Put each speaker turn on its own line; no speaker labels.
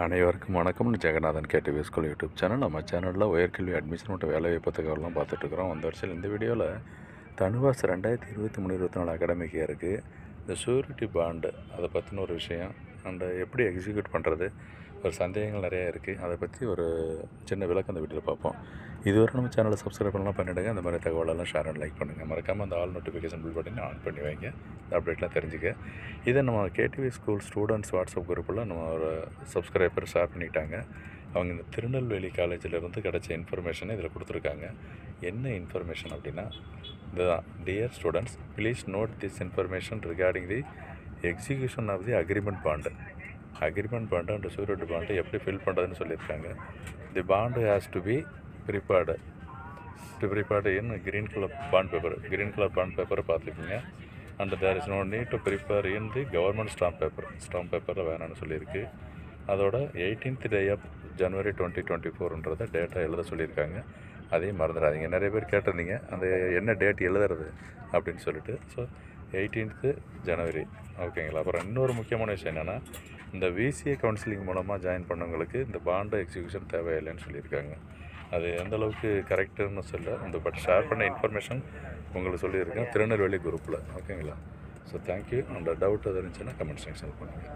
அனைவருக்கும் வணக்கம். Jeganathan KTV school YouTube channel. நம்ம சேனலில் உயர்கல்வி அட்மிஷன் மற்றும் வேலைவாய்ப்பு தகவலாம் பார்த்துட்ருக்குறோம். அந்த வருஷத்தில் இந்த வீடியோவில் தனுவாஸ் 2023-24 அகாடமிக் இயருக்கு இந்த ஷூரிட்டி பாண்டு அதை பற்றின ஒரு விஷயம் அண்டு எப்படி எக்ஸிக்யூட் பண்ணுறது, ஒரு சந்தேகங்கள் நிறையா இருக்குது. அதை பற்றி ஒரு சின்ன விளக்கம் அந்த வீடியோவில் பார்ப்போம். இதுவரை நம்ம சேனலை சப்ஸ்கிரைப் பண்ணலாம் பண்ணிவிடுங்க. அந்த மாதிரி தகவலெல்லாம் ஷேர் அண்ட் லைக் பண்ணுங்கள். மறக்காமல் அந்த ஆல் நோட்டிஃபிகேஷன் பில் பட்டனை ஆன் பண்ணி வைங்க. இந்த அப்டேட்லாம் தெரிஞ்சுக்க. இதை நம்ம கேடிவி ஸ்கூல் ஸ்டூடெண்ட்ஸ் வாட்ஸ்அப் குரூப்பில் நம்ம ஒரு சப்ஸ்கிரைபர் ஷேர் பண்ணிட்டாங்க. அவங்க இந்த திருநெல்வேலி காலேஜிலேருந்து கிடச்ச இன்ஃபர்மேஷனை இதில் கொடுத்துருக்காங்க. என்ன இன்ஃபர்மேஷன் அப்படின்னா இதுதான்: dear students, please note this information regarding the execution of the agreement bond and surety bond எப்படி ஃபில் பண்ணுறதுன்னு சொல்லியிருக்காங்க. The bond has to be prepared in green colour bond பேப்பரை பார்த்துருக்கீங்க. And there is no need to prepare in the government stamp பேப்பரில் வேணான்னு சொல்லியிருக்கு. அதோட 18th day of January 2024 data எழுத சொல்லியிருக்காங்க. அதையும் மறந்துடாதீங்க. நிறைய பேர் கேட்டிருந்தீங்க அந்த என்ன டேட் எழுதுறது அப்படின்னு சொல்லிட்டு. ஸோ 18th January, ஓகேங்களா. அப்புறம் இன்னொரு முக்கியமான விஷயம் என்னென்னா, இந்த விசிஏ கவுன்சிலிங் மூலமாக ஜாயின் பண்ணவங்களுக்கு இந்த பாண்டு எக்ஸிக்யூஷன் தேவையில்லைன்னு சொல்லியிருக்காங்க. அது எந்தளவுக்கு கரெக்டுன்னு சொல்ல இந்த பட் ஷேர் பண்ண இன்ஃபர்மேஷன் உங்களுக்கு சொல்லியிருக்கேன் திருநெல்வேலி குரூப்பில், ஓகேங்களா. So thank you. அந்த டவுட் எது இருந்துச்சுன்னா கமெண்ட் செக்ஷன் பண்ணுங்கள்.